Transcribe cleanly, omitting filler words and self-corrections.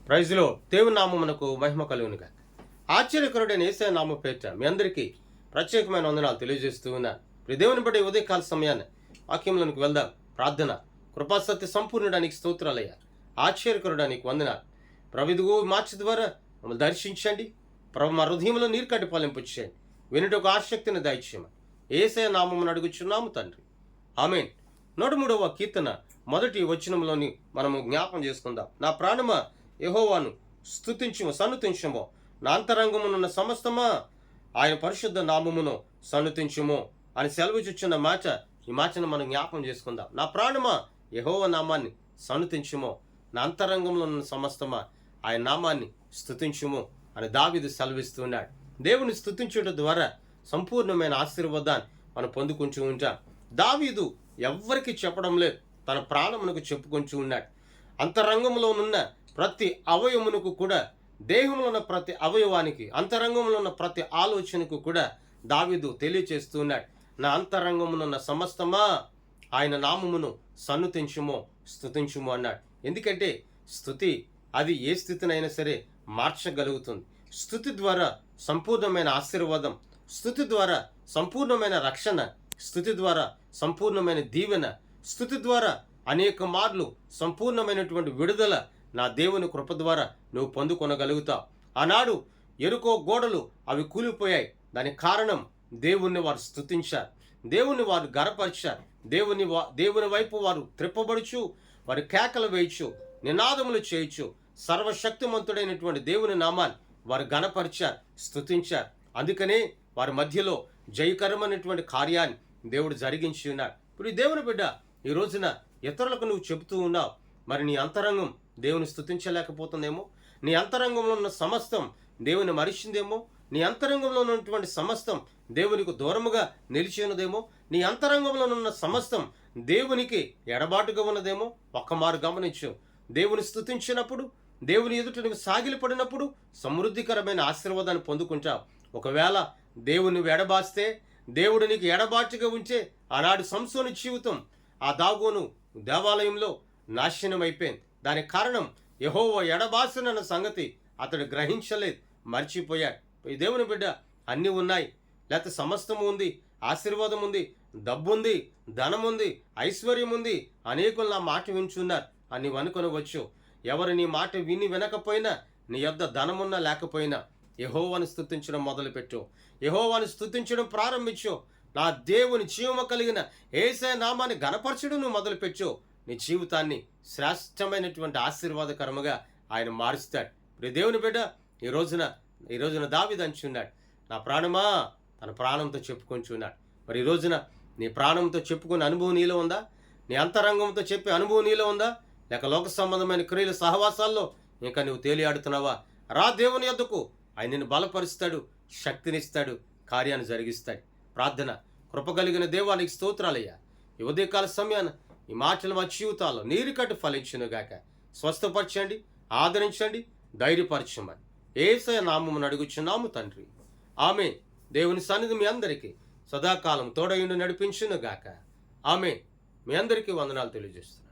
ప్రైజ్లో దేవుని నామమునకు మహిమ కలుగునుగా. ఆశ్చర్యకరుడైన యేసయ్య నామము పేరిట మీ అందరికీ ప్రత్యేకమైన వందనాలు తెలియజేస్తూ ఉన్నాను. దేవుని బట్టి ఉదయకాల సమయాన్ని వాక్యంలోనికి వెళ్దాం. ప్రార్థన. కృపాసత్య సంపూర్ణుడానికి స్తోత్రాలయ్యా. ఆశ్చర్యకరుడానికి వందనాలు. ప్రభువు మార్చి ద్వారా మమ్మల్ని దర్శించండి. ప్రభు మా హృదయంలో నీరు కట్టి ఫలింపచేయండి. వినుటకు ఆసక్తిని దయచేయమని యేసయ్య నామమును అడుగుచున్నాము తండ్రి. ఆమేన్. 103వ కీర్తన మొదటి వచనంలోని మనము జ్ఞాపం చేసుకుందాం. నా ప్రాణమా యెహోవాను స్తుతించుము, సన్నుతించుము. నా అంతరంగమునున్న సమస్తమా ఆయన పరిశుద్ధ నామమును సన్నుతించుము అని సెలవుచున్న మాట, ఈ మాటను మనం జ్ఞాపం చేసుకుందాం. నా ప్రాణమా యెహోవా నామాన్ని సన్నుతించుము, నా అంతరంగంలో ఉన్న సమస్తమా ఆయన నామాన్ని స్తుతించుము అని దావీదు సెలవిస్తున్నాడు. దేవుని స్తుతించడం ద్వారా సంపూర్ణమైన ఆశీర్వాదాన్ని మనం పొందుకుంటూ ఉంటాం. దావీదు ఎవ్వరికి చెప్పడం లేదు, తన ప్రాణమునకు చెప్పుకొంటూ ఉన్నాడు. అంతరంగంలోనున్న ప్రతి అవయమునకు కూడా, దేహంలో ఉన్న ప్రతి అవయవానికి, అంతరంగంలో ఉన్న ప్రతి ఆలోచనకు కూడా దావీదు తెలియచేస్తూ ఉన్నాడు. నా అంతరంగమునున్న సమస్తమా ఆయన నామమును సన్నుతించుము, స్తుతించుము అన్నాడు. ఎందుకంటే స్తుతి అది ఏ స్థితినైనా సరే మార్చగలుగుతుంది. స్తుతి ద్వారా సంపూర్ణమైన ఆశీర్వాదం, స్తుతి ద్వారా సంపూర్ణమైన రక్షణ, స్తుతి ద్వారా సంపూర్ణమైన దీవెన, స్తుతి ద్వారా అనేక మార్లు సంపూర్ణమైనటువంటి విడుదల నా దేవుని కృప ద్వారా నువ్వు పొందుకొనగలుగుతావు. ఆనాడు ఎరుకో గోడలు అవి కూలిపోయాయి. దానికి కారణం దేవుణ్ణి వారు స్తుతించారు, దేవుని వారు గనపరిచారు, దేవుని వైపు వారు త్రిప్పబడుచు, వారి కేకలు వేయచ్చు, నినాదములు చేయొచ్చు. సర్వశక్తిమంతుడైనటువంటి దేవుని నామాన్ని వారు గనపరిచారు, స్తుతించారు. అందుకనే వారి మధ్యలో జయకరమైనటువంటి కార్యాన్ని దేవుడు జరిగించి ఉన్నాడు. ఇప్పుడు ఈ దేవుని బిడ్డ, ఈ రోజున ఇతరులకు నువ్వు చెబుతూ ఉన్నావు. మరి నీ అంతరంగం దేవుని స్తుతించలేకపోతుందేమో, నీ అంతరంగంలో ఉన్న సమస్తం దేవుని మరిచిందేమో, నీ అంతరంగంలో ఉన్నటువంటి సమస్తం దేవునికి దూరముగా నిలిచి ఉన్నదేమో, నీ అంతరంగంలో ఉన్న సమస్తం దేవునికి ఎడబాటుగా ఉన్నదేమో. ఒక్కమారు గమనించు. దేవుని స్తుతించినప్పుడు, దేవుని ఎదుట నువ్వు సాగిలపడినప్పుడు సమృద్ధికరమైన ఆశీర్వాదాన్ని పొందుకుంటావు. ఒకవేళ దేవుని ఎడబాస్తే, దేవుడు నీకు ఎడబాటుగా ఉంచే, ఆనాడు సంసోను జీవితం ఆ దాగోను దేవాలయంలో నాశనం అయిపోయింది. దానికి కారణం యెహోవా ఎడబాసినన్న సంగతి అతడు గ్రహించలేదు, మర్చిపోయాడు. ఈ దేవుని బిడ్డ, అన్నీ ఉన్నాయి, లేకపోతే సమస్తము ఉంది, ఆశీర్వాదం ఉంది, డబ్బు ఉంది, ధనం ఉంది, ఐశ్వర్యం ఉంది, అనేకులు నా మాట వింటున్నారు అని నీవు అనుకొనవచ్చు. ఎవరు నీ మాట విని వినకపోయినా, నీ యొద్ద ధనమున్నా లేకపోయినా యెహోవాను స్తుతించడం మొదలుపెట్టు, యెహోవాను స్తుతించడం ప్రారంభించు. నా దేవుని జీవము కలిగిన యేసయ్య నామాన్ని గణపరచడం నువ్వు మొదలుపెట్టు. నీ జీవితాన్ని శ్రేష్టమైనటువంటి ఆశీర్వాదకరముగా ఆయన మారుస్తాడు. ఇప్పుడు దేవుని బిడ్డ, ఈ రోజున దావీదు అంచున్నాడు, నా ప్రాణమా తన ప్రాణంతో చెప్పుకొంచున్నాడు. మరి ఈ రోజున నీ ప్రాణంతో చెప్పుకునే అనుభవం నీలో ఉందా? నీ అంతరంగంతో చెప్పే అనుభవం నీలో ఉందా? లేక లోక సంబంధమైన క్రియల సహవాసాల్లో ఇంకా నువ్వు తేలియాడుతున్నావా? రా దేవుని యొద్దకు, ఆయన నిన్ను బలపరుస్తాడు, శక్తినిస్తాడు, కార్యాన్ని జరిగిస్తాడు. ప్రార్థన. కృప కలిగిన దేవానికి స్తోత్రాలయ్యా. ఈ ఉదయకాల సమయాన ఈ మాటలు మా జీవితాల్లో నీరు కట్టు ఫలించునుగాక. స్వస్థపరచండి, ఆదరించండి, ధైర్యపరచమని యేసయ్య నామమును అడుగుచున్నాము తండ్రి. ఆమేన్. దేవుని సన్నిధి మీ అందరికీ సదాకాలం తోడయుండి నడిపించునుగాక. ఆమేన్. మీ అందరికీ వందనాలు తెలియజేస్తాను.